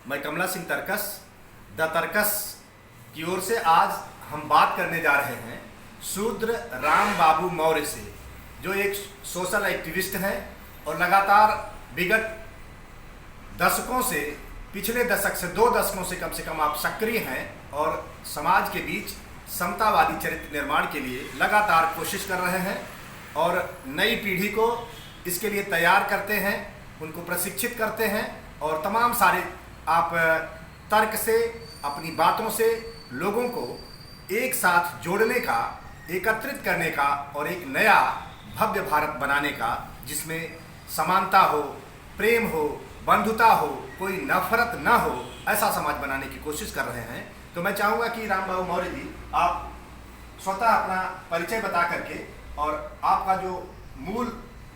मैं कमला सिंह तरकस द तरकस की ओर से आज हम बात करने जा रहे हैं शूद्र राम बाबू मौर्य से, जो एक सोशल एक्टिविस्ट हैं और लगातार विगत दशकों से, पिछले दशक से 2 दशकों से कम आप सक्रिय हैं और समाज के बीच समतावादी चरित्र निर्माण के लिए लगातार कोशिश कर रहे हैं और नई पीढ़ी को इसके लिए तैयार करते हैं, उनको प्रशिक्षित करते हैं और तमाम सारे आप तर्क से, अपनी बातों से लोगों को एक साथ जोड़ने का, एकत्रित करने का और एक नया भव्य भारत बनाने का, जिसमें समानता हो, प्रेम हो, बंधुता हो, कोई नफरत ना हो, ऐसा समाज बनाने की कोशिश कर रहे हैं। तो मैं चाहूँगा कि राम बाबू मौर्य जी, आप स्वतः अपना परिचय बता करके और आपका जो मूल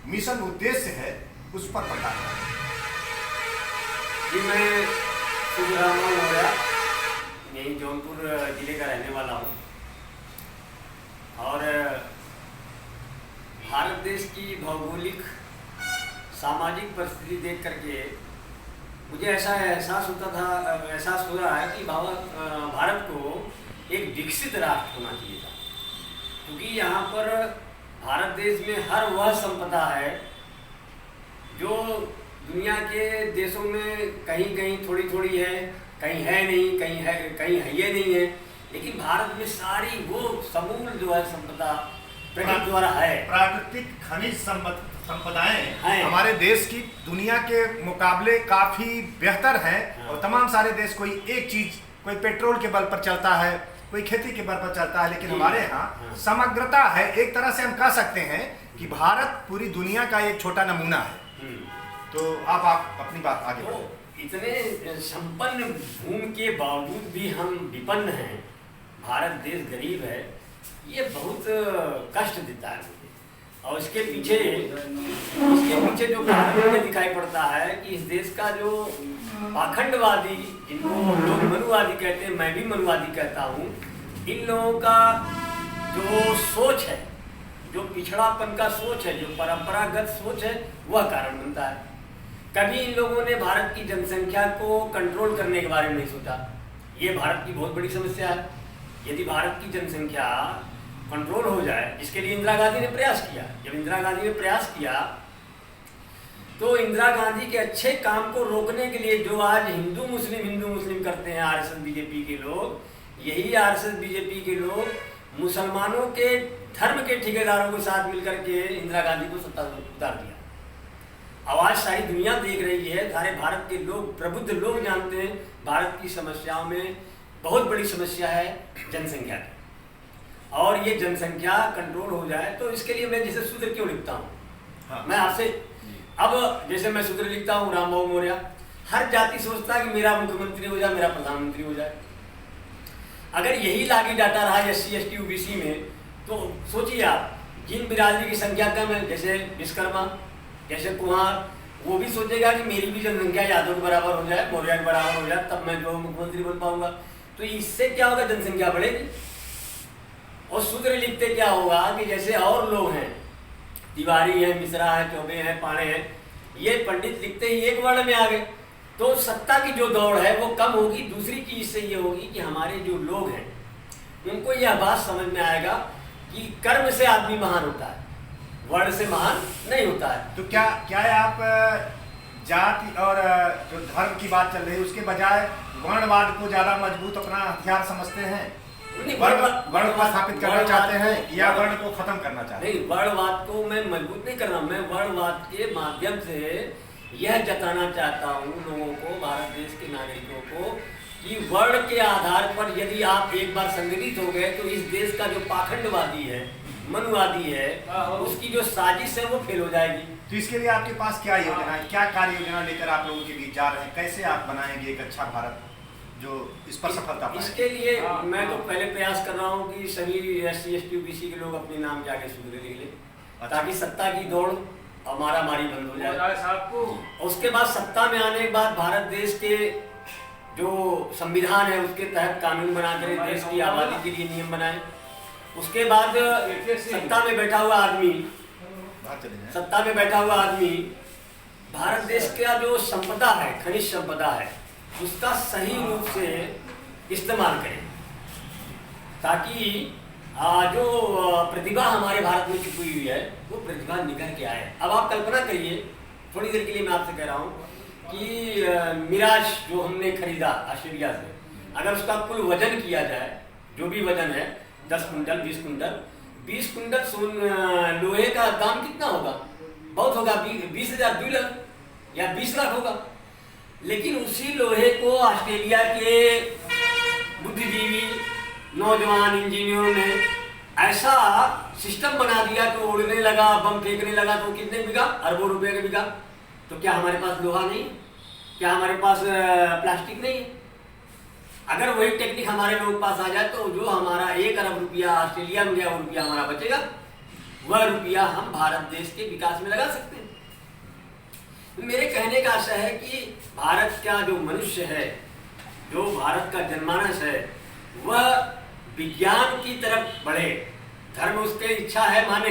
मिशन उद्देश्य है उस पर प्रकाश डालें। जी, मैं शूद्र राम बाबू मौर्य यही जौनपुर जिले का रहने वाला हूँ और भारत देश की भौगोलिक सामाजिक परिस्थिति देख करके मुझे ऐसा एहसास हो रहा है कि भारत को एक विकसित राष्ट्र होना चाहिए था, क्योंकि यहाँ पर भारत देश में हर वह संपदा है जो दुनिया के देशों में कहीं कहीं थोड़ी थोड़ी है, कहीं है नहीं, कहीं है ये नहीं है, लेकिन भारत में सारी वो समूल जो है संपदा प्रकृति द्वारा है। प्राकृतिक खनिज संपदाएं हमारे देश की दुनिया के मुकाबले काफी बेहतर हैं। हाँ। और तमाम सारे देश कोई एक चीज, कोई पेट्रोल के बल पर चलता है, कोई खेती के बल पर चलता है, लेकिन हमारे यहाँ समग्रता है। एक तरह से हम कह सकते हैं कि भारत पूरी दुनिया का एक छोटा नमूना है। तो आप अपनी बात आगे बढ़ो। इतने संपन्न भूमि के बावजूद भी हम विपन्न हैं, भारत देश गरीब है, ये बहुत कष्ट देता है मुझे। और इसके पीछे जो कारण मुझे दिखाई पड़ता है कि इस देश का जो पाखंडवादी, जिनको लोग मनुवादी कहते हैं, मैं भी मनुवादी कहता हूँ, इन लोगों का जो सोच है, जो पिछड़ापन का सोच है, जो परंपरागत सोच है, वह कारण बनता है। कभी इन लोगों ने भारत की जनसंख्या को कंट्रोल करने के बारे में नहीं सोचा। ये भारत की बहुत बड़ी समस्या है। यदि भारत की जनसंख्या कंट्रोल हो जाए, जिसके लिए इंदिरा गांधी ने प्रयास किया, जब इंदिरा गांधी ने प्रयास किया तो इंदिरा गांधी के अच्छे काम को रोकने के लिए जो आज हिंदू मुस्लिम करते हैं आरएसएस बीजेपी के लोग, यही आरएसएस बीजेपी के लोग मुसलमानों के धर्म के ठेकेदारों के साथ मिलकर के इंदिरा गांधी को सत्ता से उतार दिया। आवाज सारी दुनिया देख रही है, सारे भारत के लोग, प्रबुद्ध लोग जानते हैं भारत की समस्याओं में बहुत बड़ी समस्या है जनसंख्या की, और ये जनसंख्या कंट्रोल हो जाए तो इसके लिए मैं जैसे सूत्र क्यों लिखता हूँ। हाँ। मैं आपसे अब जैसे मैं सूत्र लिखता हूँ राम बाबू मौर्य, हर जाति सोचता है कि मेरा मुख्यमंत्री हो जाए, मेरा प्रधानमंत्री हो जाए। अगर यही लागी डाटा रहा SC ST OBC में, तो सोचिए आप, जिन बिरादरी की संख्या कम है, जैसे विश्वकर्मा, जैसे कुमार, वो भी सोचेगा कि मेरी भी जनसंख्या यादव के बराबर हो जाए, मौर्य के बराबर हो जाए, तब मैं जो मुख्यमंत्री बन पाऊंगा। तो इससे क्या होगा, जनसंख्या बढ़ेगी। और सूत्र लिखते क्या होगा कि जैसे और लोग हैं, तिवारी है, मिश्रा है, चौबे हैं, पाणे हैं, ये पंडित लिखते ही एक वर्ण में आ गए, तो सत्ता की जो दौड़ है वो कम होगी। दूसरी चीज से ये होगी कि हमारे जो लोग हैं उनको यह बात समझ में आएगा कि कर्म से आदमी महान होता है, वर्ण से महान नहीं होता है। तो क्या आप जाति और जो धर्म की बात चल रही है उसके बजाय वर्णवाद को ज्यादा मजबूत अपना हथियार समझते हैं? वर्ण को स्थापित करना चाहते हैं या वर्ण को खत्म करना चाहते हैं? नहीं, वर्णवाद को मैं मजबूत नहीं कर रहा, मैं वर्णवाद के माध्यम से यह जताना चाहता हूँ लोगों को, भारत देश के नागरिकों को, कि वर्ण के आधार पर यदि आप एक बार संगठित हो गए तो इस देश का जो पाखंडवादी है, मनुवादी है, उसकी जो साजिश है वो फेल हो जाएगी। तो इसके लिए आपके पास क्या योजना है, क्या कार्य योजना लेकर आप लोगों के बीच जा रहे हैं? कैसे आप बनाएंगे एक अच्छा भारत जो इस पर सफलता पाए? इसके लिए मैं तो पहले प्रयास कर रहा हूँ कि सभी SC ST OBC के लोग अपने नाम जाके सूत्र लिख लें, ताकि सत्ता की दौड़ और मारामारी बंद हो जाए। उसके बाद सत्ता में आने के बाद भारत देश के जो संविधान है उसके तहत कानून बना कर देश की आबादी के लिए नियम बनाए। उसके बाद सत्ता में बैठा हुआ आदमी भारत देश का जो संपदा है, खनिज संपदा है, उसका सही रूप से इस्तेमाल करें, ताकि जो प्रतिभा हमारे भारत में छुपी हुई है वो प्रतिभा निकल के आए। अब आप कल्पना करिए, थोड़ी देर के लिए मैं आपसे कह रहा हूँ कि मिराज जो हमने खरीदा ऑस्ट्रेलिया से, अगर उसका कुल वजन किया जाए, जो भी वजन है 10 कुंटल 20 कुंटल 20 कुंटल लोहे का दाम कितना होगा? बहुत होगा, 20,000 2 लाख या 20 लाख होगा। लेकिन उसी लोहे को ऑस्ट्रेलिया के बुद्धिजीवी नौजवान इंजीनियरों ने ऐसा सिस्टम बना दिया कि उड़ने लगा, बम फेंकने लगा, तो कितने बिका? अरबों रुपए का बिका। तो क्या हमारे पास लोहा नहीं? क्या हमारे पास प्लास्टिक नहीं है? अगर वही टेक्निक हमारे लोगों के पास आ जाए तो जो हमारा 1 अरब रुपया ऑस्ट्रेलिया में गया वो रुपया हमारा बचेगा, वह रुपया हम भारत देश के विकास में लगा सकते हैं। तो मेरे कहने का आशय है कि भारत का जो मनुष्य है, जो भारत का जनमानस है, वह विज्ञान की तरफ बढ़े। धर्म उसके इच्छा है माने,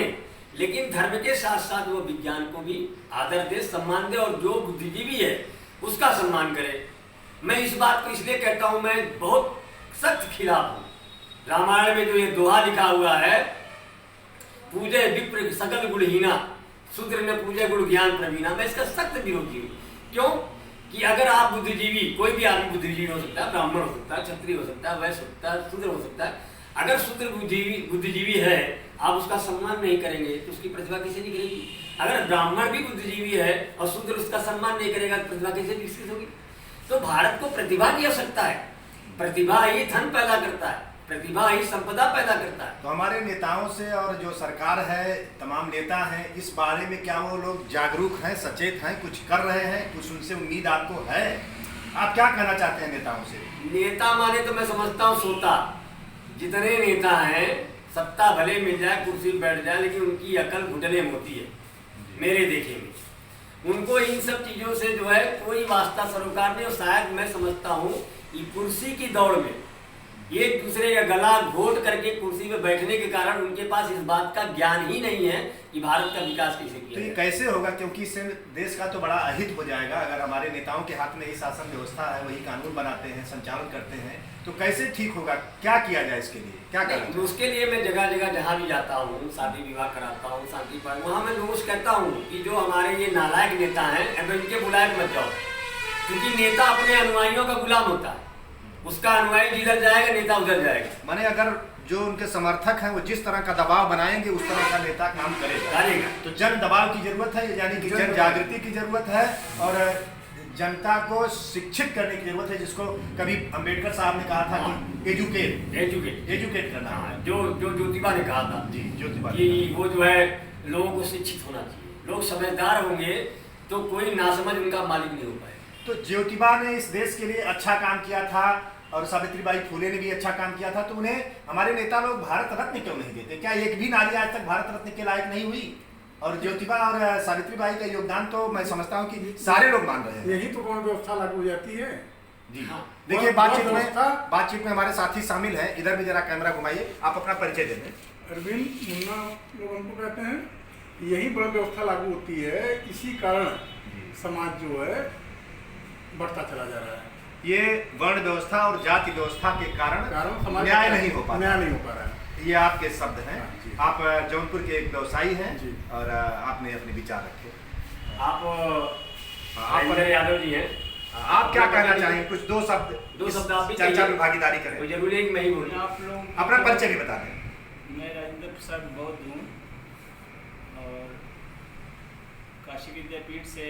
लेकिन धर्म के साथ साथ वो विज्ञान को भी आदर दे, सम्मान दे, और जो बुद्धिजीवी है उसका सम्मान करे। मैं इस बात को इसलिए कहता हूं, मैं बहुत सख्त खिलाफ हूं। रामायण में जो ये दोहा लिखा हुआ है, पूजे विप्र सकल गुणहीना, शूद्र ने पूजे गुण ज्ञान प्रवीणा, मैं इसका सख्त विरोधी हूँ। क्यों? कि अगर आप बुद्धिजीवी, कोई भी आदमी बुद्धिजीवी हो सकता है, ब्राह्मण हो सकता है, क्षत्रिय हो सकता है, वैश्य हो सकता है, शूद्र हो सकता है, अगर शूद्र बुद्धिजीवी है, आप उसका सम्मान नहीं करेंगे तो उसकी प्रतिभा कैसे निकलेगी? अगर ब्राह्मण भी बुद्धिजीवी है और शूद्र उसका सम्मान नहीं करेगा तो प्रतिभा कैसे विकसित होगी? तो भारत को प्रतिभा की आवश्यकता है। प्रतिभा ही धन पैदा करता है, प्रतिभा ही संपदा पैदा करता है। तो हमारे नेताओं से और जो सरकार है, तमाम नेता हैं, इस बारे में क्या वो लोग जागरूक हैं, सचेत हैं, कुछ कर रहे हैं? कुछ उनसे उम्मीद आपको है? आप क्या कहना चाहते हैं नेताओं से? नेता माने तो मैं समझता हूँ सोता। जितने नेता हैं, सत्ता भले मिल जाए, कुर्सी बैठ जाए, लेकिन उनकी अकल घुटने में होती है मेरे देखे में। उनको इन सब चीज़ों से जो है कोई वास्ता सरोकार नहीं। और शायद मैं समझता हूँ कि कुर्सी की दौड़ में एक दूसरे का गला घोट करके कुर्सी पे बैठने के कारण उनके पास इस बात का ज्ञान ही नहीं है कि भारत का विकास कैसे किया। तो ये कैसे होगा? क्योंकि इससे देश का तो बड़ा अहित हो जाएगा। अगर हमारे नेताओं के हाथ में ही शासन व्यवस्था है, वही कानून बनाते हैं, संचालन करते हैं, तो कैसे ठीक होगा? क्या किया जाए इसके लिए? क्या करें? उसके लिए मैं जगह जगह जहाँ भी जाता हूँ, शादी विवाह कराता हूँ, शांति पर, वहाँ मैं लोगों से कहता हूँ कि जो हमारे ये नालायक नेता हैं, अब इनके बुलाए मत जाओ, क्योंकि नेता अपने अनुयायियों का गुलाम होता है। उसका अनुयायी जिधर जाएगा नेता उधर जाएगा। माने अगर जो उनके समर्थक हैं वो जिस तरह का दबाव बनाएंगे उस तरह का नेता काम करेगा। तो जन दबाव की जरूरत है, यानी कि जन जागृति की जरूरत है, और जनता को शिक्षित करने की जरूरत है, जिसको कभी अंबेडकर साहब ने कहा था कि एजुकेट करना है। जो ज्योतिबा ने कहा था जी, ज्योतिबा कि वो जो है लोगों को शिक्षित होना चाहिए। लोग समझदार होंगे तो कोई नासमझ उनका मालिक नहीं हो पाएगा। तो ज्योतिबा ने इस देश के लिए अच्छा काम किया था, और सावित्रीबाई फुले ने भी अच्छा काम किया था, तो उन्हें हमारे नेता लोग भारत रत्न क्यों नहीं देते? क्या एक भी नारी आज तक भारत रत्न के लायक नहीं हुई? और ज्योतिबा और सावित्रीबाई का योगदान तो मैं समझता हूँ कि सारे लोग मान रहे हैं। यही तो कौन व्यवस्था लागू हो जाती है जी। हाँ। देखिए, बातचीत में हमारे साथी शामिल हैं। इधर भी जरा कैमरा घुमाइए, आप अपना परिचय दे दें। अरविंद मुन्ना लोग हमको कहते हैं। यही बड़ी व्यवस्था लागू होती है, इसी कारण समाज जो है बढ़ता चला जा रहा है। ये वर्ण व्यवस्था और जाति व्यवस्था के कारण न्याय नहीं हो पा रहा है। ये आपके शब्द हैं। आप जौनपुर के एक व्यवसायी हैं और आपने अपने विचार रखे। आप यादव जी हैं, आप क्या कहना चाहेंगे? कुछ दो शब्द आप भी चर्चा में भागीदारी करें। तो जरूरी है कि मैं ही बोलूं। आप लोग अपना परिचय भी बता दें। मैं राजेंद्र प्रसाद बौद्ध हूँ और काशी विद्यापीठ से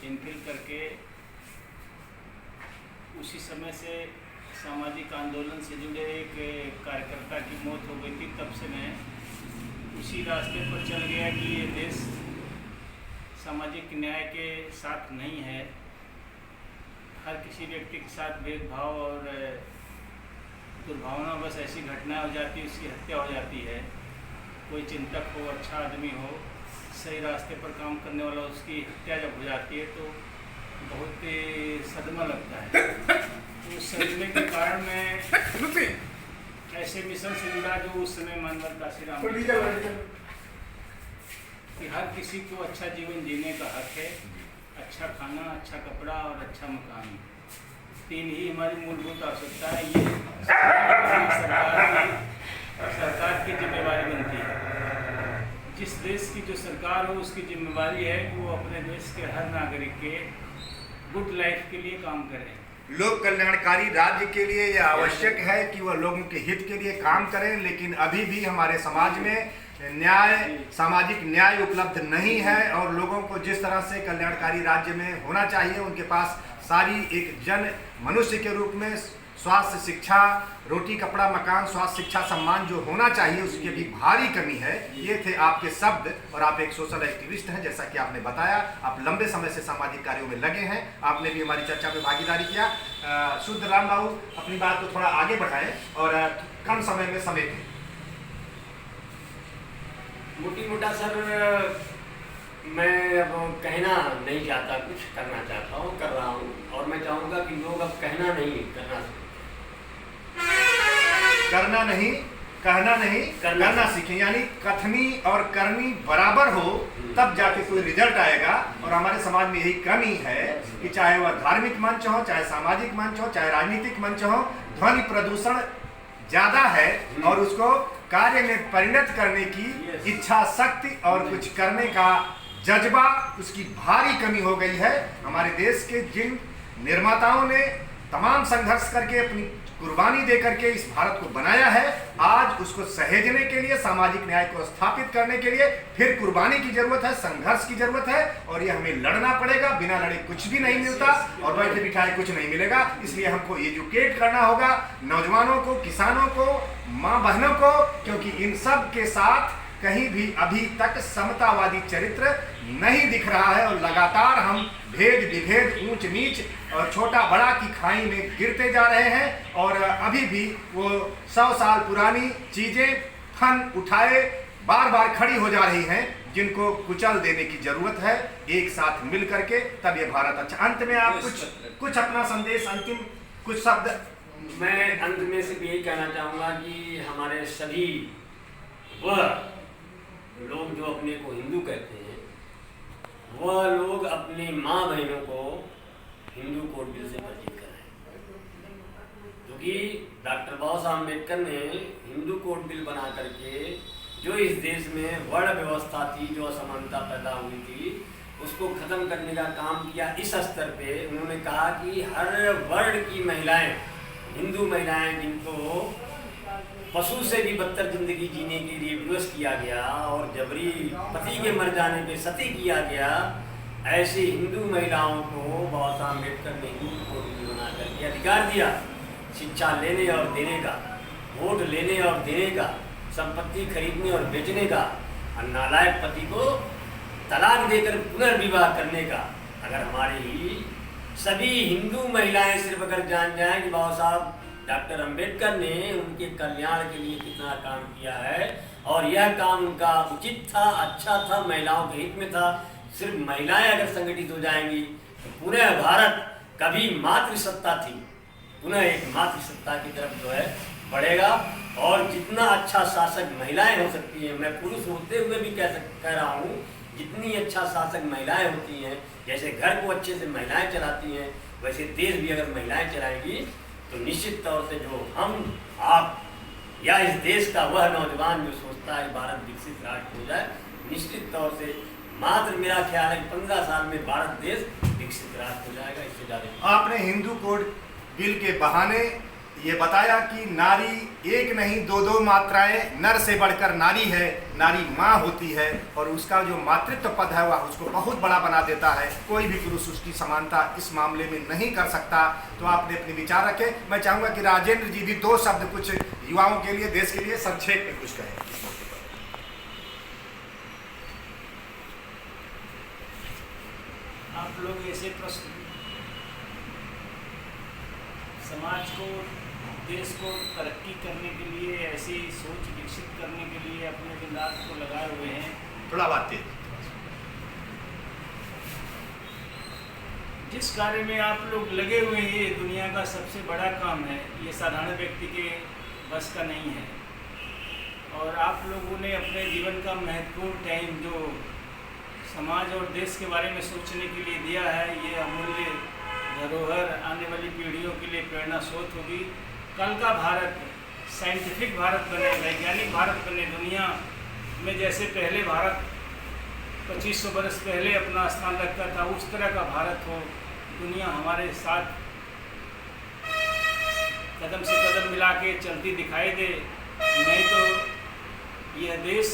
एमफिल करके उसी समय से सामाजिक आंदोलन से जुड़े एक कार्यकर्ता की मौत हो गई थी। तब से मैं उसी रास्ते पर चल गया कि ये देश सामाजिक न्याय के साथ नहीं है। हर किसी व्यक्ति के साथ भेदभाव और दुर्भावना, बस ऐसी घटनाएं हो जाती है, उसकी हत्या हो जाती है। कोई चिंतक हो, अच्छा आदमी हो, सही रास्ते पर काम करने वाला, उसकी हत्या जब हो जाती है तो बहुत सदमा लगता है। तो उस सदमे के कारण मैं ऐसे मिशन से जुड़ा जो उस समय मानवर काशीराम कि हर किसी को अच्छा जीवन जीने का हक है, अच्छा खाना, अच्छा कपड़ा और अच्छा मकान। तीन ही हमारी मूलभूत आवश्यकता है। ये सरकार की जिम्मेवारी बनती है। जिस देश की जो सरकार हो उसकी जिम्मेवारी है कि वो अपने देश के हर नागरिक के गुड लाइफ के लिए काम करे। लोक कल्याणकारी राज्य के लिए यह आवश्यक है कि वह लोगों के हित के लिए काम करें, लेकिन अभी भी हमारे समाज में सामाजिक न्याय उपलब्ध नहीं है और लोगों को जिस तरह से कल्याणकारी राज्य में होना चाहिए, उनके पास सारी एक जन मनुष्य के रूप में स्वास्थ्य, शिक्षा, रोटी, कपड़ा, मकान, स्वास्थ्य, शिक्षा, सम्मान जो होना चाहिए, उसकी भी भारी कमी है। ये थे आपके शब्द, और आप एक सोशल एक्टिविस्ट हैं, जैसा कि आपने बताया। आप लंबे समय से सामाजिक कार्यों में लगे हैं, आपने भी हमारी चर्चा में भागीदारी किया। शुद्ध राम बाबू, अपनी बात को थोड़ा आगे बढ़ाएं और कम समय में समेटें। मोटी मोटा सर, मैं अब कहना नहीं चाहता, कुछ करना चाहता हूँ, कर रहा हूँ, और मैं चाहूँगा कि लोग अब कहना नहीं, करना सीखें। यानी कथनी और करनी बराबर हो, तब जाके कोई रिजल्ट आएगा। और हमारे समाज में यही कमी है कि चाहे वह धार्मिक मंच हो, चाहे सामाजिक मंच हो, चाहे राजनीतिक मंच हो, ध्वनि प्रदूषण ज्यादा है और उसको कार्य में परिणत करने की इच्छा शक्ति और कुछ करने का जज्बा, उसकी भारी कमी हो गई है। हमारे देश के जिन निर्माताओं ने तमाम संघर्ष करके, अपनी कुर्बानी दे करके इस भारत को बनाया है, आज उसको सहेजने के लिए, सामाजिक न्याय को स्थापित करने के लिए फिर कुर्बानी की जरूरत है, संघर्ष की जरूरत है, और ये हमें लड़ना पड़ेगा। बिना लड़े कुछ भी नहीं मिलता और बैठे बिठाए कुछ नहीं मिलेगा। इसलिए हमको एजुकेट करना होगा नौजवानों को, किसानों को, माँ बहनों को, क्योंकि इन सब के साथ कहीं भी अभी तक समतावादी चरित्र नहीं दिख रहा है और लगातार हम भेद विभेद, ऊंच नीच और छोटा बड़ा की खाई में गिरते जा रहे हैं। और अभी भी वो 100 साल पुरानी चीजें फन उठाए बार बार खड़ी हो जा रही हैं, जिनको कुचल देने की जरूरत है एक साथ मिल करके, तब ये भारत अच्छा। अंत में आप कुछ अपना संदेश, अंतिम कुछ शब्द। मैं अंत में सिर्फ यही कहना चाहूँगा कि हमारे सभी वह लोग जो अपने को हिंदू कहते हैं, वह लोग अपनी माँ बहनों को हिंदू कोड बिल से परिचित कराएं, क्योंकि डॉक्टर बाबा साहब अम्बेडकर ने हिंदू कोड बिल बना करके जो इस देश में वर्ण व्यवस्था थी, जो असमानता पैदा हुई थी, उसको खत्म करने का काम किया। इस स्तर पे उन्होंने कहा कि हर वर्ण की महिलाएं, हिंदू महिलाएं जिनको पशु से भी बदतर जिंदगी जीने के लिए विवश किया गया और जबरी पति के मर जाने पे सती किया गया, ऐसी हिंदू महिलाओं को बाबा साहब अम्बेडकर ने हिंदू कोड बिल बना करके अधिकार दिया शिक्षा लेने और देने का, वोट लेने और देने का, संपत्ति खरीदने और बेचने का, और नालायक पति को तलाक देकर पुनर्विवाह करने का। अगर हमारी सभी हिंदू महिलाएं सिर्फ अगर जान जाएं कि बाबा साहब डॉक्टर अंबेडकर ने उनके कल्याण के लिए कितना काम किया है और यह काम उनका उचित था, अच्छा था, महिलाओं के हित में था, सिर्फ महिलाएं अगर संगठित हो जाएंगी तो पूरे भारत कभी मातृसत्ता थी, पुनः एक मातृसत्ता की तरफ जो है बढ़ेगा। और जितना अच्छा शासक महिलाएं हो सकती हैं, मैं पुरुष होते हुए भी कह रहा हूँ, जितनी अच्छा शासक महिलाएं होती हैं, जैसे घर को अच्छे से महिलाएं चलाती हैं, वैसे देश भी अगर महिलाएं चलाएंगी तो निश्चित तौर से जो हम, आप या इस देश का वह नौजवान जो सोचता है भारत विकसित राष्ट्र हो जाए, निश्चित तौर से मात्र मेरा ख्याल है 15 साल में भारत देश विकसित राष्ट्र हो जाएगा, इससे ज़्यादा। आपने हिंदू कोड बिल के बहाने ये बताया कि नारी एक नहीं दो मात्राएं, नर से बढ़कर नारी है, नारी माँ होती है और उसका जो मातृत्व पद है वह उसको बहुत बड़ा बना देता है। कोई भी पुरुष उसकी समानता इस मामले में नहीं कर सकता। तो आपने अपने विचार रखे। मैं चाहूँगा कि राजेंद्र जी भी 2 शब्द कुछ युवाओं के लिए, देश के लिए संक्षेप में कुछ कहें। आप लोग ऐसे प्रश्न समाज को, देश को तरक्की करने के लिए, ऐसी सोच विकसित करने के लिए अपने दिन रात को लगाए हुए हैं। थोड़ा बात तेज। जिस कार्य में आप लोग लगे हुए हैं, ये दुनिया का सबसे बड़ा काम है, ये साधारण व्यक्ति के बस का नहीं है। और आप लोगों ने अपने जीवन का महत्वपूर्ण टाइम जो समाज और देश के बारे में सोचने के लिए दिया है, ये अमूल्य धरोहर आने वाली पीढ़ियों के लिए प्रेरणा स्रोत होगी। कल का भारत साइंटिफिक भारत बने, वैज्ञानिक भारत बने, दुनिया में जैसे पहले भारत 2500 बरस पहले अपना स्थान रखता था उस तरह का भारत हो, दुनिया हमारे साथ कदम से कदम मिला के चलती दिखाई दे। नहीं तो यह देश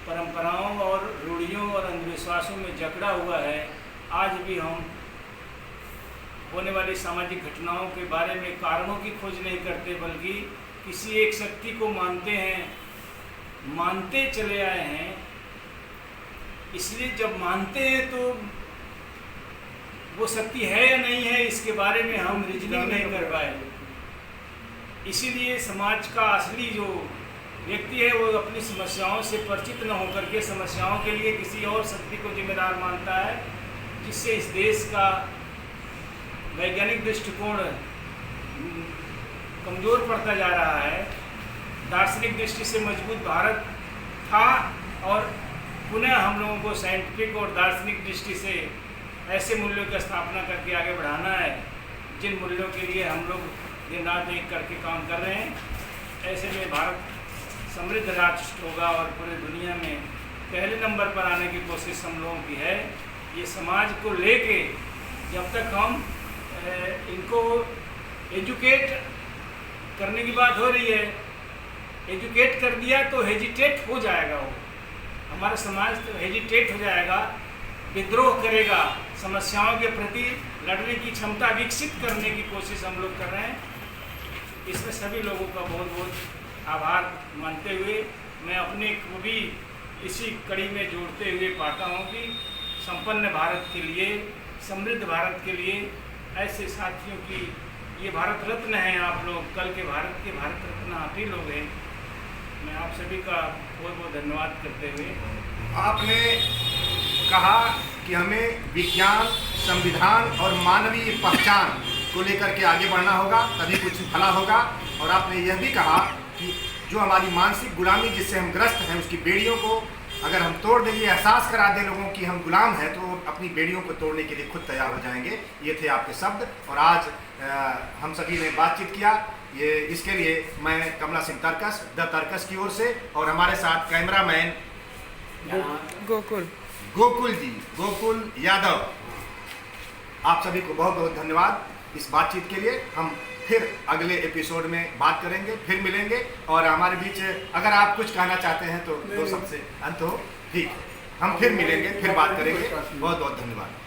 परंपराओं और रूढ़ियों और अंधविश्वासों में जकड़ा हुआ है। आज भी हम होने वाली सामाजिक घटनाओं के बारे में कारणों की खोज नहीं करते, बल्कि किसी एक शक्ति को मानते हैं, मानते चले आए हैं। इसलिए जब मानते हैं तो वो शक्ति है या नहीं है इसके बारे में हम रीजनिंग नहीं कर पाए। इसीलिए समाज का असली जो व्यक्ति है वो अपनी समस्याओं से परिचित न होकर के समस्याओं के लिए किसी और शक्ति को जिम्मेदार मानता है, जिससे इस देश का वैज्ञानिक दृष्टिकोण कमज़ोर पड़ता जा रहा है। दार्शनिक दृष्टि से मजबूत भारत था और पुनः हम लोगों को साइंटिफिक और दार्शनिक दृष्टि से ऐसे मूल्यों की स्थापना करके आगे बढ़ाना है जिन मूल्यों के लिए हम लोग दिन रात एक करके काम कर रहे हैं। ऐसे में भारत समृद्ध राष्ट्र होगा और पूरी दुनिया में पहले नंबर पर आने की कोशिश हम लोगों की है। ये समाज को लेके जब तक हम इनको एजुकेट करने की बात हो रही है, एजुकेट कर दिया तो हेजिटेट हो जाएगा, वो हमारा समाज तो हेजिटेट हो जाएगा, विद्रोह करेगा, समस्याओं के प्रति लड़ने की क्षमता विकसित करने की कोशिश हम लोग कर रहे हैं। इसमें सभी लोगों का बहुत बहुत आभार मानते हुए मैं अपने को भी इसी कड़ी में जोड़ते हुए पाता हूँ कि संपन्न भारत के लिए, समृद्ध भारत के लिए ऐसे साथियों की, ये भारत रत्न हैं आप लोग, कल के भारत रत्न आप ही लोग हैं। मैं आप सभी का बहुत बहुत धन्यवाद करते हुए, आपने कहा कि हमें विज्ञान, संविधान और मानवीय पहचान को लेकर के आगे बढ़ना होगा, तभी कुछ भला होगा। और आपने यह भी कहा कि जो हमारी मानसिक गुलामी जिससे हम ग्रस्त हैं, उसकी बेड़ियों को अगर हम तोड़ देंगे, एहसास करा दें लोगों की हम गुलाम हैं, तो अपनी बेड़ियों को तोड़ने के लिए खुद तैयार हो जाएंगे। ये थे आपके शब्द और आज हम सभी ने बातचीत किया। ये इसके लिए मैं कमला सिंह तरकस, द तरकस की ओर से, और हमारे साथ कैमरामैन गोकुल जी, गोकुल यादव, आप सभी को बहुत बहुत धन्यवाद इस बातचीत के लिए। हम फिर अगले एपिसोड में बात करेंगे, फिर मिलेंगे। और हमारे बीच अगर आप कुछ कहना चाहते हैं तो दो शब्द से अंत हो, ठीक, हम फिर मिलेंगे, फिर बात करेंगे। बहुत बहुत धन्यवाद।